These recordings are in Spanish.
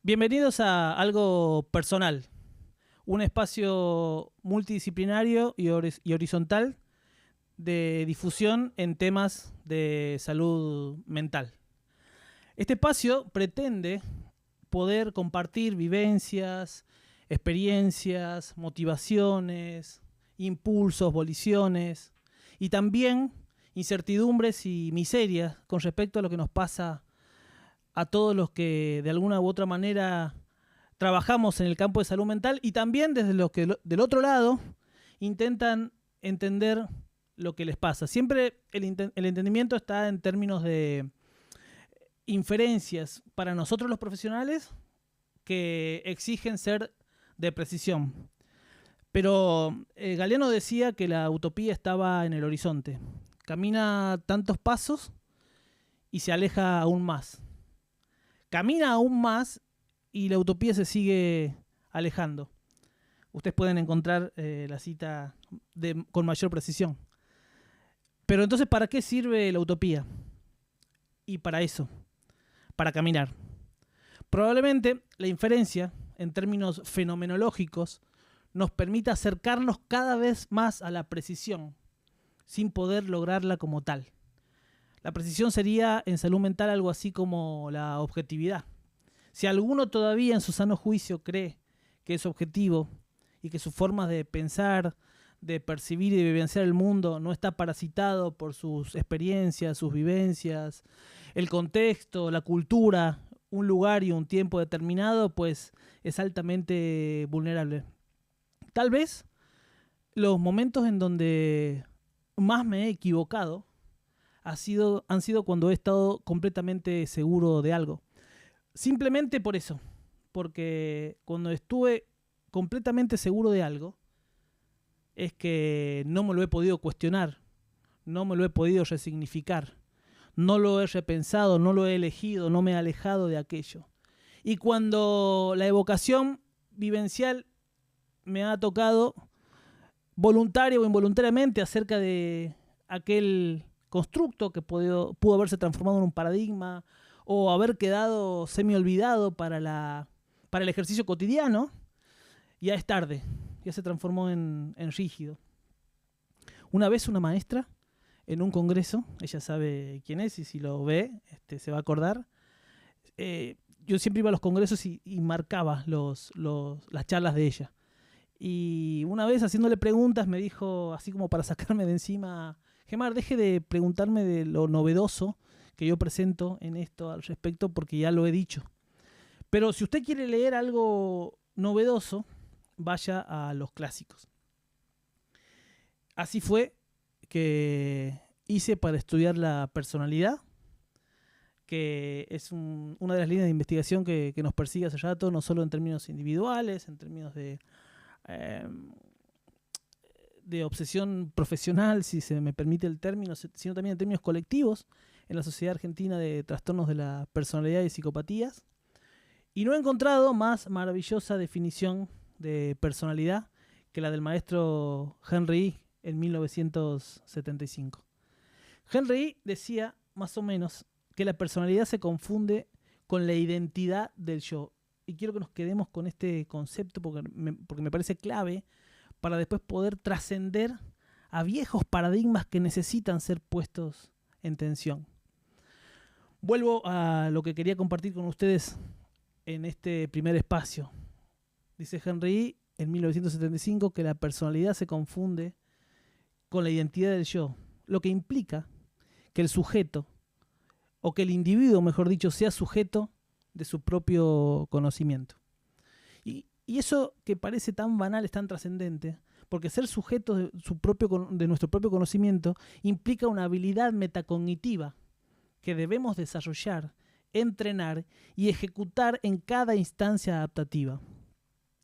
Bienvenidos a Algo Personal, un espacio multidisciplinario y horizontal de difusión en temas de salud mental. Este espacio pretende poder compartir vivencias, experiencias, motivaciones, impulsos, voliciones y también incertidumbres y miserias con respecto a lo que nos pasa a todos los que de alguna u otra manera trabajamos en el campo de salud mental y también desde los que del otro lado intentan entender lo que les pasa. Siempre el entendimiento está en términos de inferencias para nosotros los profesionales que exigen ser de precisión. Pero Galeano decía que la utopía estaba en el horizonte. Camina tantos pasos y se aleja aún más. Camina aún más y la utopía se sigue alejando. Ustedes pueden encontrar la cita con mayor precisión. Pero entonces, ¿para qué sirve la utopía? Y para eso, para caminar. Probablemente la inferencia, en términos fenomenológicos, nos permita acercarnos cada vez más a la precisión, sin poder lograrla como tal. La precisión sería en salud mental algo así como la objetividad. Si alguno todavía en su sano juicio cree que es objetivo y que sus formas de pensar, de percibir y de vivenciar el mundo no está parasitado por sus experiencias, sus vivencias, el contexto, la cultura, un lugar y un tiempo determinado, pues es altamente vulnerable. Tal vez los momentos en donde más me he equivocado han sido cuando he estado completamente seguro de algo. Simplemente por eso, porque cuando estuve completamente seguro de algo, es que no me lo he podido cuestionar, no me lo he podido resignificar, no lo he repensado, no lo he elegido, no me he alejado de aquello. Y cuando la evocación vivencial me ha tocado, voluntaria o involuntariamente, acerca de aquel constructo que pudo haberse transformado en un paradigma o haber quedado semi-olvidado para el ejercicio cotidiano, ya es tarde, ya se transformó en rígido. Una vez una maestra, en un congreso, ella sabe quién es y si lo ve se va a acordar, yo siempre iba a los congresos y marcaba las charlas de ella. Y una vez haciéndole preguntas me dijo, así como para sacarme de encima: Gemar, deje de preguntarme de lo novedoso que yo presento en esto al respecto, porque ya lo he dicho. Pero si usted quiere leer algo novedoso, vaya a los clásicos. Así fue que hice para estudiar la personalidad, que es una de las líneas de investigación que nos persigue hace rato, no solo en términos individuales, en términos de obsesión profesional, si se me permite el término, sino también en términos colectivos en la Sociedad Argentina de Trastornos de la Personalidad y Psicopatías. Y no he encontrado más maravillosa definición de personalidad que la del maestro Henry en 1975. Henry decía más o menos que la personalidad se confunde con la identidad del yo. Y quiero que nos quedemos con este concepto porque me parece clave para después poder trascender a viejos paradigmas que necesitan ser puestos en tensión. Vuelvo a lo que quería compartir con ustedes en este primer espacio. Dice Henry en 1975 que la personalidad se confunde con la identidad del yo, lo que implica que el sujeto, o que el individuo, mejor dicho, sea sujeto de su propio conocimiento. Y eso que parece tan banal es tan trascendente, porque ser sujeto de nuestro propio conocimiento implica una habilidad metacognitiva que debemos desarrollar, entrenar y ejecutar en cada instancia adaptativa.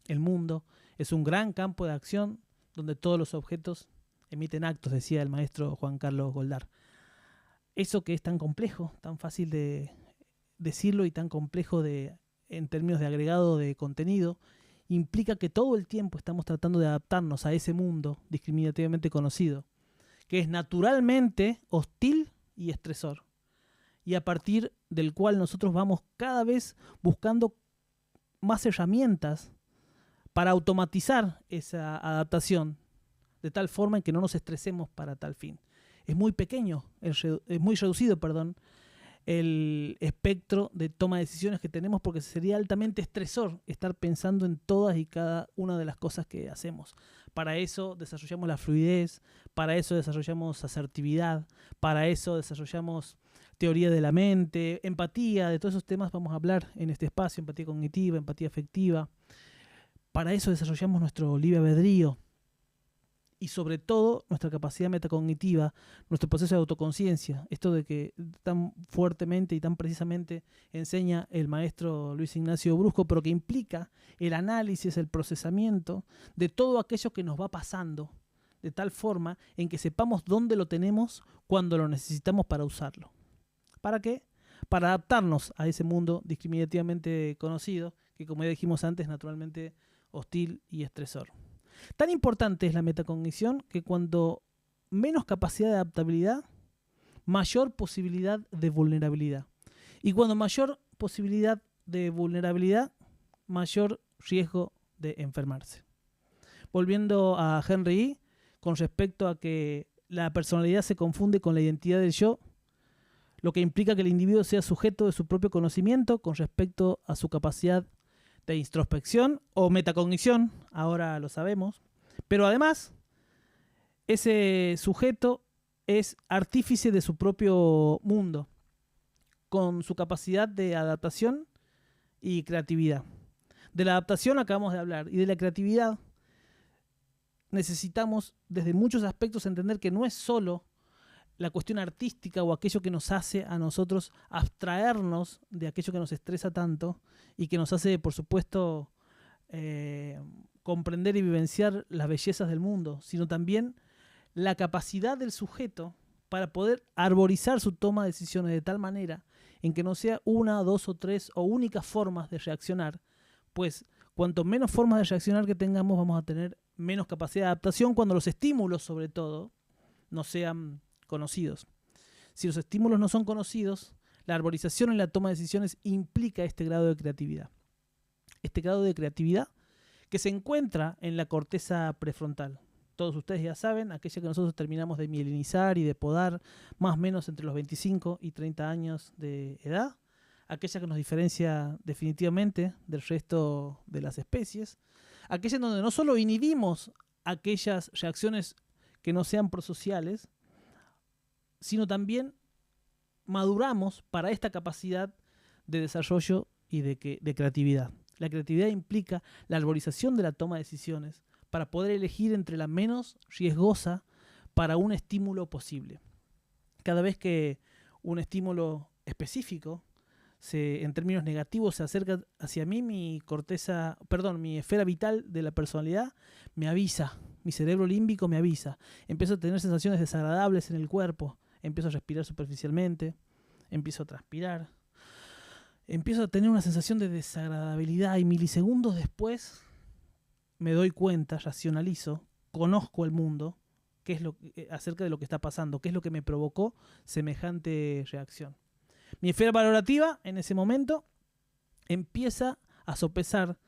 El mundo es un gran campo de acción donde todos los objetos emiten actos, decía el maestro Juan Carlos Goldar. Eso que es tan complejo, tan fácil de decirlo y tan complejo en términos de agregado de contenido, implica que todo el tiempo estamos tratando de adaptarnos a ese mundo discriminativamente conocido, que es naturalmente hostil y estresor, y a partir del cual nosotros vamos cada vez buscando más herramientas para automatizar esa adaptación, de tal forma en que no nos estresemos para tal fin. Es muy pequeño, es muy reducido, el espectro de toma de decisiones que tenemos, porque sería altamente estresor estar pensando en todas y cada una de las cosas que hacemos. Para eso desarrollamos la fluidez, para eso desarrollamos asertividad, para eso desarrollamos teoría de la mente, empatía. De todos esos temas vamos a hablar en este espacio: empatía cognitiva, empatía afectiva. Para eso desarrollamos nuestro libre albedrío y sobre todo nuestra capacidad metacognitiva, nuestro proceso de autoconciencia, esto de que tan fuertemente y tan precisamente enseña el maestro Luis Ignacio Brusco, pero que implica el análisis, el procesamiento de todo aquello que nos va pasando, de tal forma en que sepamos dónde lo tenemos cuando lo necesitamos para usarlo. ¿Para qué? Para adaptarnos a ese mundo discriminativamente conocido, que como ya dijimos antes, naturalmente hostil y estresor. Tan importante es la metacognición que cuando menos capacidad de adaptabilidad, mayor posibilidad de vulnerabilidad. Y cuando mayor posibilidad de vulnerabilidad, mayor riesgo de enfermarse. Volviendo a Henry E., con respecto a que la personalidad se confunde con la identidad del yo, lo que implica que el individuo sea sujeto de su propio conocimiento con respecto a su capacidad de introspección o metacognición, ahora lo sabemos, pero además ese sujeto es artífice de su propio mundo, con su capacidad de adaptación y creatividad. De la adaptación acabamos de hablar, y de la creatividad necesitamos desde muchos aspectos entender que no es solo la cuestión artística o aquello que nos hace a nosotros abstraernos de aquello que nos estresa tanto y que nos hace, por supuesto, comprender y vivenciar las bellezas del mundo, sino también la capacidad del sujeto para poder arborizar su toma de decisiones de tal manera en que no sea una, dos o tres o únicas formas de reaccionar, pues cuanto menos formas de reaccionar que tengamos, vamos a tener menos capacidad de adaptación cuando los estímulos, sobre todo, no sean conocidos. Si los estímulos no son conocidos, la arborización en la toma de decisiones implica este grado de creatividad. Este grado de creatividad que se encuentra en la corteza prefrontal. Todos ustedes ya saben, aquella que nosotros terminamos de mielinizar y de podar más o menos entre los 25 y 30 años de edad. Aquella que nos diferencia definitivamente del resto de las especies. Aquella en donde no solo inhibimos aquellas reacciones que no sean prosociales, sino también maduramos para esta capacidad de desarrollo y de creatividad. La creatividad implica la arborización de la toma de decisiones para poder elegir entre la menos riesgosa para un estímulo posible. Cada vez que un estímulo específico, en términos negativos, se acerca hacia mí, mi esfera vital de la personalidad me avisa, mi cerebro límbico me avisa. Empiezo a tener sensaciones desagradables en el cuerpo, empiezo a respirar superficialmente, empiezo a transpirar, empiezo a tener una sensación de desagradabilidad y milisegundos después me doy cuenta, racionalizo, conozco el mundo, acerca de lo que está pasando, qué es lo que me provocó semejante reacción. Mi esfera valorativa en ese momento empieza a sopesar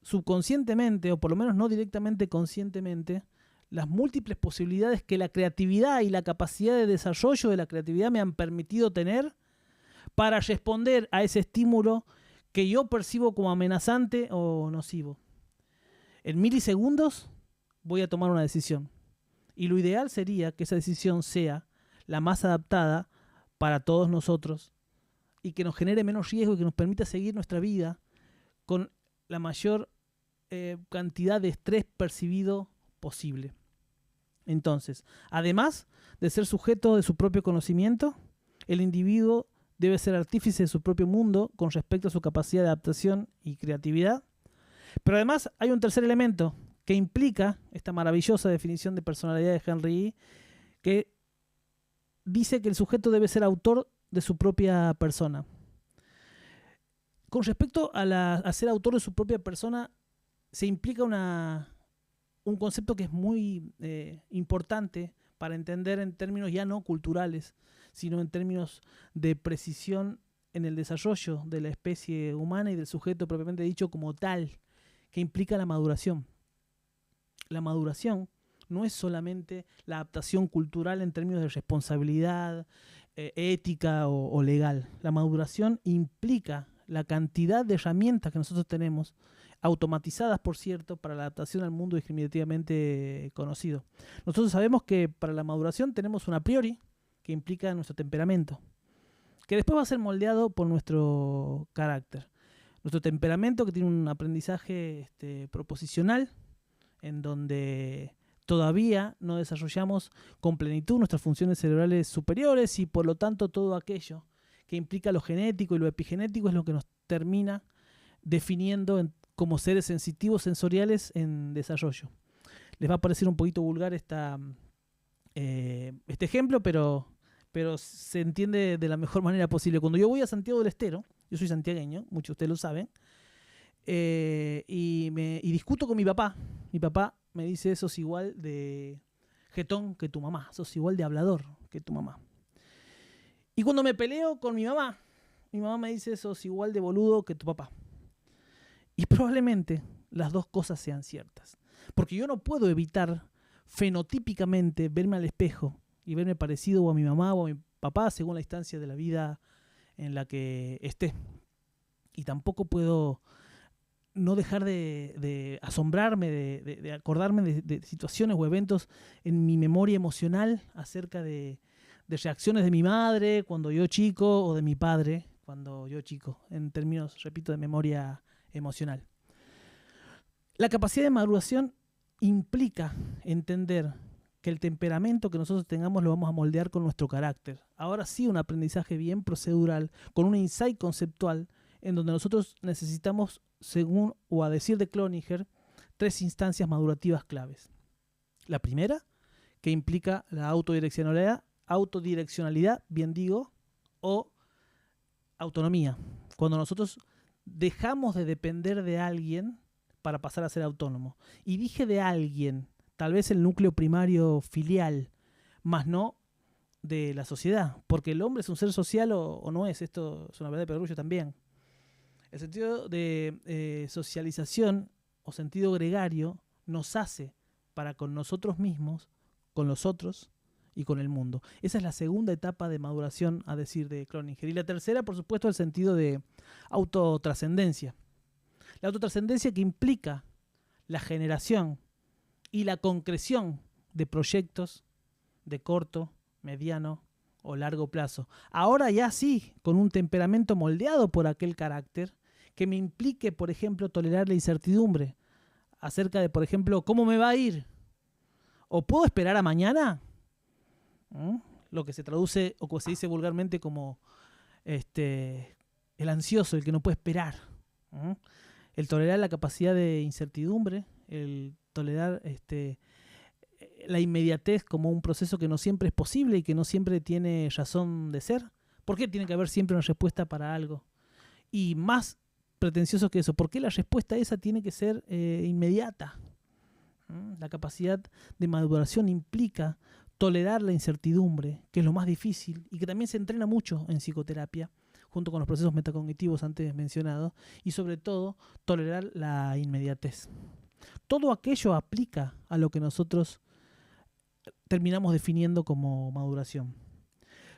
subconscientemente, o por lo menos no directamente conscientemente, las múltiples posibilidades que la creatividad y la capacidad de desarrollo de la creatividad me han permitido tener para responder a ese estímulo que yo percibo como amenazante o nocivo. En milisegundos voy a tomar una decisión. Y lo ideal sería que esa decisión sea la más adaptada para todos nosotros y que nos genere menos riesgo y que nos permita seguir nuestra vida con la mayor cantidad de estrés percibido posible. Entonces, además de ser sujeto de su propio conocimiento, el individuo debe ser artífice de su propio mundo con respecto a su capacidad de adaptación y creatividad. Pero además hay un tercer elemento que implica esta maravillosa definición de personalidad de Henry E., que dice que el sujeto debe ser autor de su propia persona. Con respecto a ser autor de su propia persona, se implica un concepto que es muy importante para entender en términos ya no culturales, sino en términos de precisión en el desarrollo de la especie humana y del sujeto propiamente dicho como tal, que implica la maduración. La maduración no es solamente la adaptación cultural en términos de responsabilidad, ética o legal. La maduración implica la cantidad de herramientas que nosotros tenemos, automatizadas, por cierto, para la adaptación al mundo discriminativamente conocido. Nosotros sabemos que para la maduración tenemos un a priori que implica nuestro temperamento, que después va a ser moldeado por nuestro carácter. Nuestro temperamento, que tiene un aprendizaje proposicional, en donde todavía no desarrollamos con plenitud nuestras funciones cerebrales superiores, y por lo tanto todo aquello que implica lo genético y lo epigenético es lo que nos termina definiendo como seres sensitivos sensoriales en desarrollo. Les va a parecer un poquito vulgar este ejemplo, pero se entiende de la mejor manera posible. Cuando yo voy a Santiago del Estero, yo soy santiagueño, muchos de ustedes lo saben, y discuto con mi papá. Mi papá me dice: sos igual de jetón que tu mamá, sos igual de hablador que tu mamá. Y cuando me peleo con mi mamá me dice: sos igual de boludo que tu papá. Y probablemente las dos cosas sean ciertas, porque yo no puedo evitar fenotípicamente verme al espejo y verme parecido a mi mamá o a mi papá según la instancia de la vida en la que esté. Y tampoco puedo no dejar de asombrarme, de acordarme de situaciones o eventos en mi memoria emocional acerca de reacciones de mi madre cuando yo chico o de mi padre cuando yo chico, en términos, repito, de memoria emocional. La capacidad de maduración implica entender que el temperamento que nosotros tengamos lo vamos a moldear con nuestro carácter. Ahora sí, un aprendizaje bien procedural, con un insight conceptual, en donde nosotros necesitamos, según o a decir de Cloninger, 3 instancias madurativas claves. La primera, que implica la autodireccionalidad, bien digo, o autonomía. Cuando nosotros dejamos de depender de alguien para pasar a ser autónomo. Y dije de alguien, tal vez el núcleo primario filial, más no de la sociedad, porque el hombre es un ser social o no es. Esto es una verdad de perogrullo también. El sentido de socialización o sentido gregario nos hace para con nosotros mismos, con los otros y con el mundo. Esa es la segunda etapa de maduración, a decir de Cloninger. Y la tercera, por supuesto, el sentido de autotrascendencia. La autotrascendencia que implica la generación y la concreción de proyectos de corto, mediano o largo plazo. Ahora ya sí, con un temperamento moldeado por aquel carácter que me implique, por ejemplo, tolerar la incertidumbre acerca de, por ejemplo, ¿cómo me va a ir? ¿O puedo esperar a mañana? Lo que se traduce o que se dice vulgarmente como el ansioso, el que no puede esperar. El tolerar la capacidad de incertidumbre, el tolerar la inmediatez como un proceso que no siempre es posible y que no siempre tiene razón de ser. ¿Por qué tiene que haber siempre una respuesta para algo? Y más pretencioso que eso, ¿por qué la respuesta esa tiene que ser inmediata? La capacidad de maduración implica tolerar la incertidumbre, que es lo más difícil y que también se entrena mucho en psicoterapia, junto con los procesos metacognitivos antes mencionados, y sobre todo tolerar la inmediatez. Todo aquello aplica a lo que nosotros terminamos definiendo como maduración.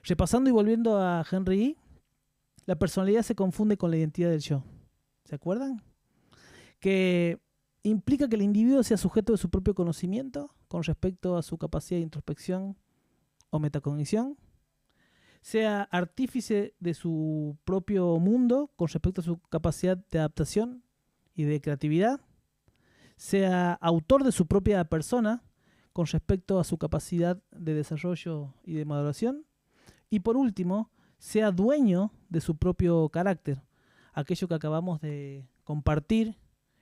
Repasando y volviendo a Henry E., la personalidad se confunde con la identidad del yo. ¿Se acuerdan? Que implica que el individuo sea sujeto de su propio conocimiento con respecto a su capacidad de introspección o metacognición, sea artífice de su propio mundo con respecto a su capacidad de adaptación y de creatividad, sea autor de su propia persona con respecto a su capacidad de desarrollo y de maduración, y por último, sea dueño de su propio carácter, aquello que acabamos de compartir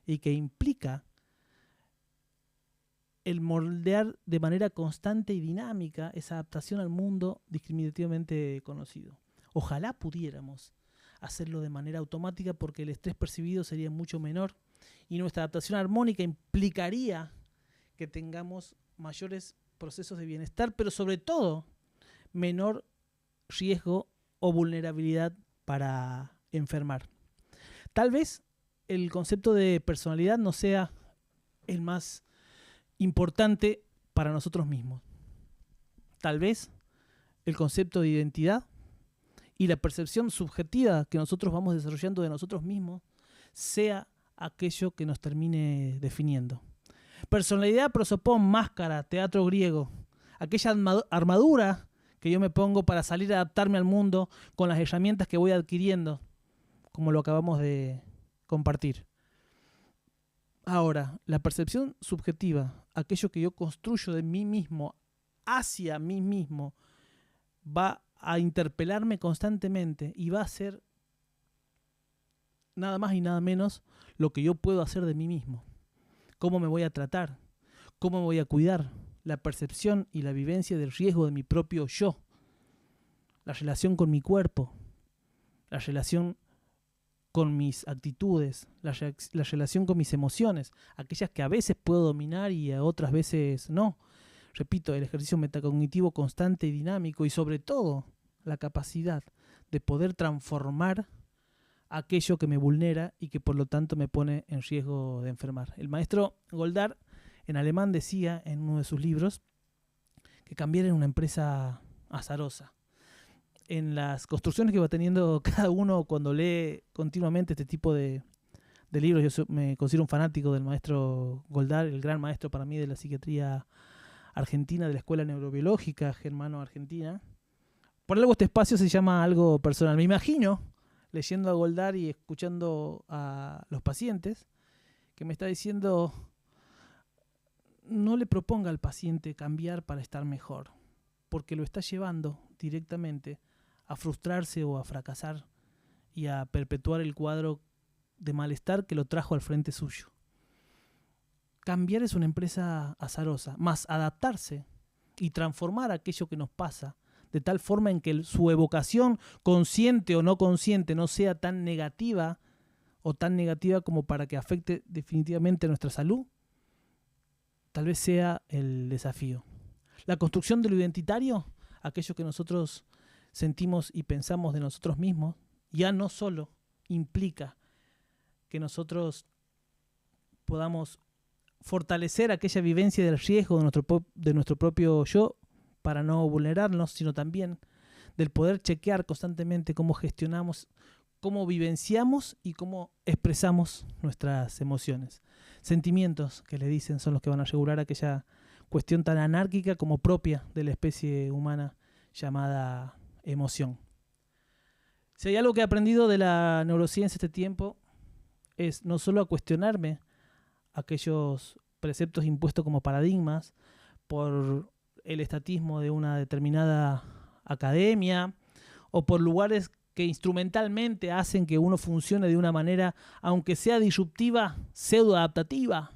y que implica el moldear de manera constante y dinámica esa adaptación al mundo discriminativamente conocido. Ojalá pudiéramos hacerlo de manera automática, porque el estrés percibido sería mucho menor y nuestra adaptación armónica implicaría que tengamos mayores procesos de bienestar, pero sobre todo menor riesgo o vulnerabilidad para enfermar. Tal vez el concepto de personalidad no sea el más importante para nosotros mismos. Tal vez el concepto de identidad y la percepción subjetiva que nosotros vamos desarrollando de nosotros mismos sea aquello que nos termine definiendo. Personalidad, prosopón, máscara, teatro griego. Aquella armadura que yo me pongo para salir a adaptarme al mundo con las herramientas que voy adquiriendo, como lo acabamos de compartir. Ahora, la percepción subjetiva, aquello que yo construyo de mí mismo hacia mí mismo, va a interpelarme constantemente y va a ser nada más y nada menos lo que yo puedo hacer de mí mismo. Cómo me voy a tratar, cómo me voy a cuidar, la percepción y la vivencia del riesgo de mi propio yo, la relación con mi cuerpo, la relación con mis actitudes, la relación con mis emociones, aquellas que a veces puedo dominar y a otras veces no. Repito, el ejercicio metacognitivo constante y dinámico y sobre todo la capacidad de poder transformar aquello que me vulnera y que por lo tanto me pone en riesgo de enfermar. El maestro Goldar en alemán decía en uno de sus libros que cambiar en una empresa azarosa. En las construcciones que va teniendo cada uno cuando lee continuamente este tipo de libros, yo me considero un fanático del maestro Goldar, el gran maestro para mí de la psiquiatría argentina, de la escuela neurobiológica germano-argentina. Por algo este espacio se llama algo personal. Me imagino, leyendo a Goldar y escuchando a los pacientes, que me está diciendo: no le proponga al paciente cambiar para estar mejor, porque lo está llevando directamente a frustrarse o a fracasar y a perpetuar el cuadro de malestar que lo trajo al frente suyo. Cambiar es una empresa azarosa, más adaptarse y transformar aquello que nos pasa de tal forma en que su evocación, consciente o no consciente, no sea tan negativa o tan negativa como para que afecte definitivamente nuestra salud, tal vez sea el desafío. La construcción de lo identitario, aquello que nosotros sentimos y pensamos de nosotros mismos, ya no solo implica que nosotros podamos fortalecer aquella vivencia del riesgo de nuestro propio yo para no vulnerarnos, sino también del poder chequear constantemente cómo gestionamos, cómo vivenciamos y cómo expresamos nuestras emociones. Sentimientos, que le dicen, son los que van a asegurar aquella cuestión tan anárquica como propia de la especie humana llamada emoción. Si hay algo que he aprendido de la neurociencia este tiempo, es no solo a cuestionarme aquellos preceptos impuestos como paradigmas por el estatismo de una determinada academia o por lugares que instrumentalmente hacen que uno funcione de una manera, aunque sea disruptiva, pseudoadaptativa.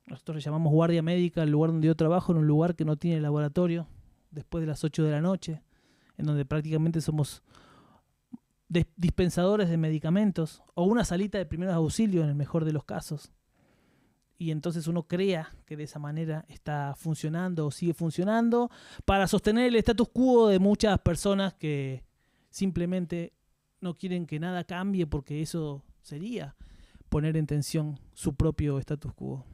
Nosotros le llamamos guardia médica al lugar donde yo trabajo, en un lugar que no tiene laboratorio, después de las 8 de la noche, en donde prácticamente somos dispensadores de medicamentos o una salita de primeros auxilios en el mejor de los casos. Y entonces uno crea que de esa manera está funcionando o sigue funcionando para sostener el status quo de muchas personas que simplemente no quieren que nada cambie, porque eso sería poner en tensión su propio status quo.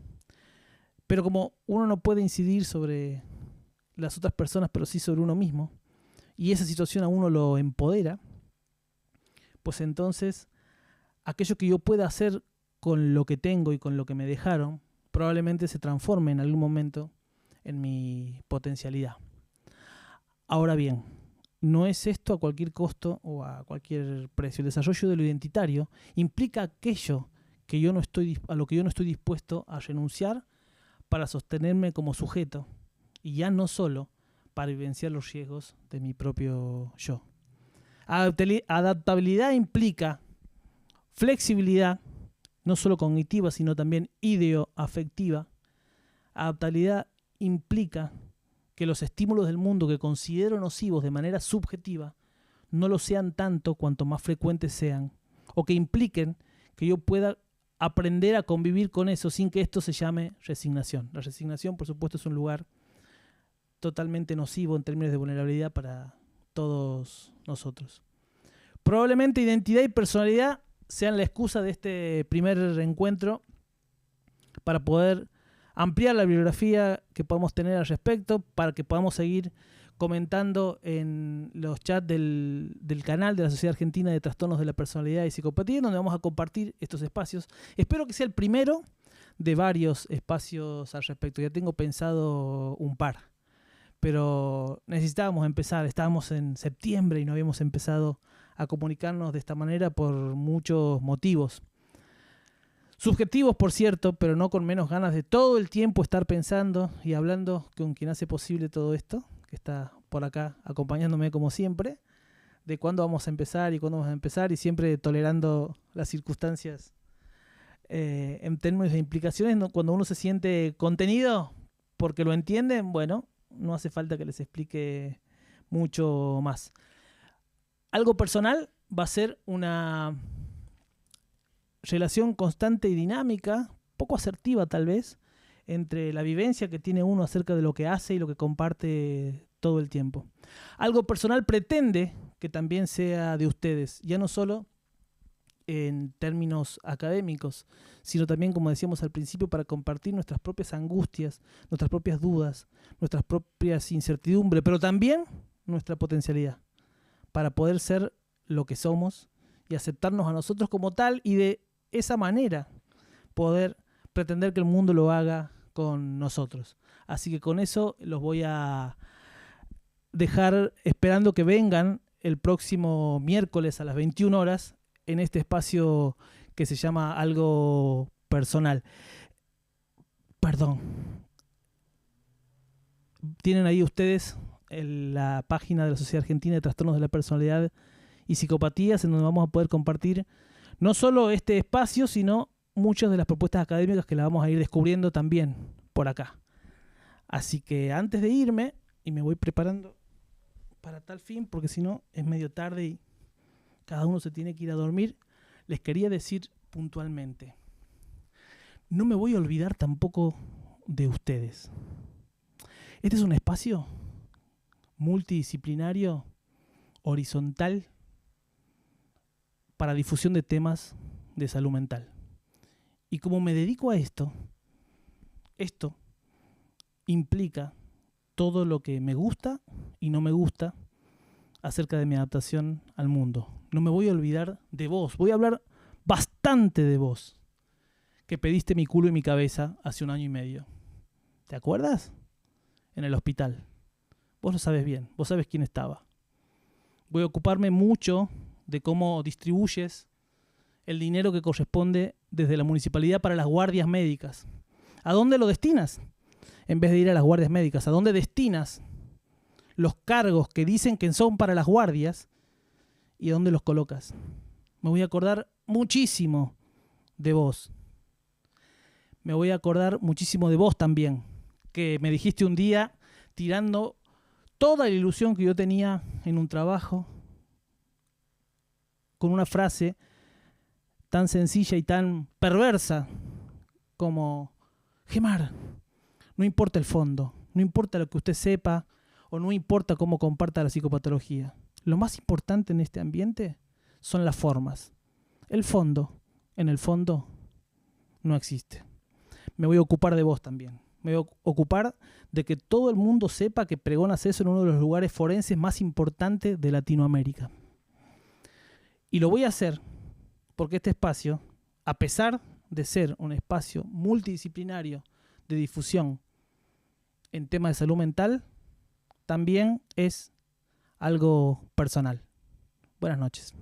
Pero como uno no puede incidir sobre las otras personas, pero sí sobre uno mismo, y esa situación a uno lo empodera, pues entonces aquello que yo pueda hacer con lo que tengo y con lo que me dejaron, probablemente se transforme en algún momento en mi potencialidad. Ahora bien, no es esto a cualquier costo o a cualquier precio. El desarrollo de lo identitario implica aquello que yo no estoy, a lo que yo no estoy dispuesto a renunciar para sostenerme como sujeto, y ya no solo para vivenciar los riesgos de mi propio yo. Adaptabilidad implica flexibilidad, no solo cognitiva, sino también ideoafectiva. Adaptabilidad implica que los estímulos del mundo que considero nocivos de manera subjetiva no lo sean tanto cuanto más frecuentes sean, o que impliquen que yo pueda aprender a convivir con eso sin que esto se llame resignación. La resignación, por supuesto, es un lugar totalmente nocivo en términos de vulnerabilidad para todos nosotros. Probablemente identidad y personalidad sean la excusa de este primer encuentro para poder ampliar la bibliografía que podamos tener al respecto, para que podamos seguir comentando en los chats del canal de la Sociedad Argentina de Trastornos de la Personalidad y Psicopatía, donde vamos a compartir estos espacios. Espero que sea el primero de varios espacios al respecto. Ya tengo pensado un par, pero necesitábamos empezar. Estábamos en septiembre y no habíamos empezado a comunicarnos de esta manera por muchos motivos. Subjetivos, por cierto, pero no con menos ganas de todo el tiempo estar pensando y hablando con quien hace posible todo esto, que está por acá acompañándome como siempre, de cuándo vamos a empezar y cuándo vamos a empezar, y siempre tolerando las circunstancias en términos de implicaciones. ¿No? Cuando uno se siente contenido porque lo entienden, bueno, no hace falta que les explique mucho más. Algo personal va a ser una relación constante y dinámica, poco asertiva tal vez, entre la vivencia que tiene uno acerca de lo que hace y lo que comparte todo el tiempo. Algo personal pretende que también sea de ustedes, ya no solo en términos académicos, sino también, como decíamos al principio, para compartir nuestras propias angustias, nuestras propias dudas, nuestras propias incertidumbres, pero también nuestra potencialidad, para poder ser lo que somos y aceptarnos a nosotros como tal, y de esa manera poder pretender que el mundo lo haga con nosotros. Así que con eso los voy a dejar esperando que vengan el próximo miércoles a las 21 horas en este espacio que se llama Algo Personal. Perdón. Tienen ahí ustedes la página de la Sociedad Argentina de Trastornos de la Personalidad y Psicopatías, en donde vamos a poder compartir no solo este espacio, sino muchas de las propuestas académicas que las vamos a ir descubriendo también por acá. Así que antes de irme, y me voy preparando para tal fin, porque si no es medio tarde y cada uno se tiene que ir a dormir, les quería decir puntualmente, no me voy a olvidar tampoco de ustedes. Este es un espacio multidisciplinario, horizontal, para difusión de temas de salud mental. Y como me dedico a esto implica todo lo que me gusta y no me gusta acerca de mi adaptación al mundo. No me voy a olvidar de vos. Voy a hablar bastante de vos, que pediste mi culo y mi cabeza hace 1 año y medio. ¿Te acuerdas? En el hospital. Vos lo sabes bien. Vos sabés quién estaba. Voy a ocuparme mucho de cómo distribuyes el dinero que corresponde desde la municipalidad para las guardias médicas. ¿A dónde lo destinas? En vez de ir a las guardias médicas, ¿a dónde destinas los cargos que dicen que son para las guardias y a dónde los colocas? Me voy a acordar muchísimo de vos. Me voy a acordar muchísimo de vos también, que me dijiste un día, tirando toda la ilusión que yo tenía en un trabajo, con una frase tan sencilla y tan perversa como: Gemar, no importa el fondo, no importa lo que usted sepa o no importa cómo comparta la psicopatología. Lo más importante en este ambiente son las formas. El fondo, en el fondo, no existe. Me voy a ocupar de vos también. Me voy a ocupar de que todo el mundo sepa que pregonas eso en uno de los lugares forenses más importantes de Latinoamérica. Y lo voy a hacer porque este espacio, a pesar de ser un espacio multidisciplinario de difusión en temas de salud mental, también es algo personal. Buenas noches.